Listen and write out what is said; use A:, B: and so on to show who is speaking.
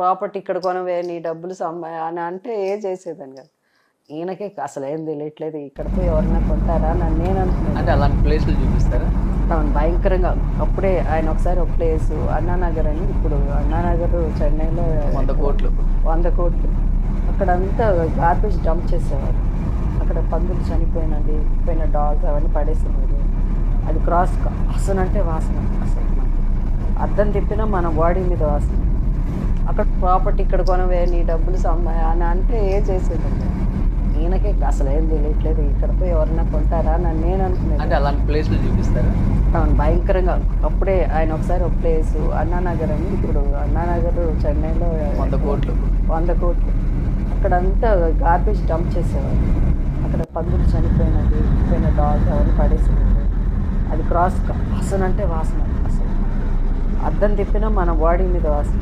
A: Property ఇక్కడ కొనవే నీ డబ్బులు అని అంటే ఏ చేసేదాన్ని కదా. ఈయనకే అసలు ఏం తెలియట్లేదు, ఇక్కడ పోయి ఎవరన్నా కొంటారా అని నేను అనుకున్నాను.
B: అంటే అలాంటి ప్లేస్లు చూపిస్తారా?
A: అవును, భయంకరంగా. అప్పుడే ఆయన ఒకసారి ఒక ప్లేసు అన్నానగర్ అని, ఇప్పుడు అన్నానగర్ చెన్నైలో
B: 100 కోట్లు.
A: 100 కోట్లు. అక్కడంతా గార్బేజ్ డంప్ చేసేవారు. అక్కడ పందులు చనిపోయినది, పోయిన డాగ్స్ అవన్నీ పడేసేవారు. అది క్రాస్ వాసన అంటే వాసన, అసలు మనకి అద్దం తిప్పినా మన బాడీ మీద వాసన. అక్కడ ప్రాపర్టీ ఇక్కడ కొనవే నీ డబ్బులు అని అంటే ఏ చేసేదండి. ఈయనకే అసలు ఏం తెలియట్లేదు, ఇక్కడ పోయి ఎవరన్నా కొంటారా అని నేను అనుకున్నాను.
B: అంటే అలాంటి ప్లేస్లు చూపిస్తారా?
A: అవును, భయంకరంగా. అప్పుడే ఆయన ఒకసారి ఒక ప్లేసు అన్నానగర్ అని, ఇప్పుడు అన్నానగర్ చెన్నైలో
B: 100 కోట్లు.
A: 100 కోట్లు. అక్కడంతా గార్బేజ్ డంప్ చేసేవారు. అక్కడ పందులు చనిపోయినది, పోయిన డాగ్స్ అవన్నీ పడేసేవారు. అది క్రాస్ వాసన అంటే వాసన, అసలు అద్దం తిప్పినా మన బాడీ మీద వాసన.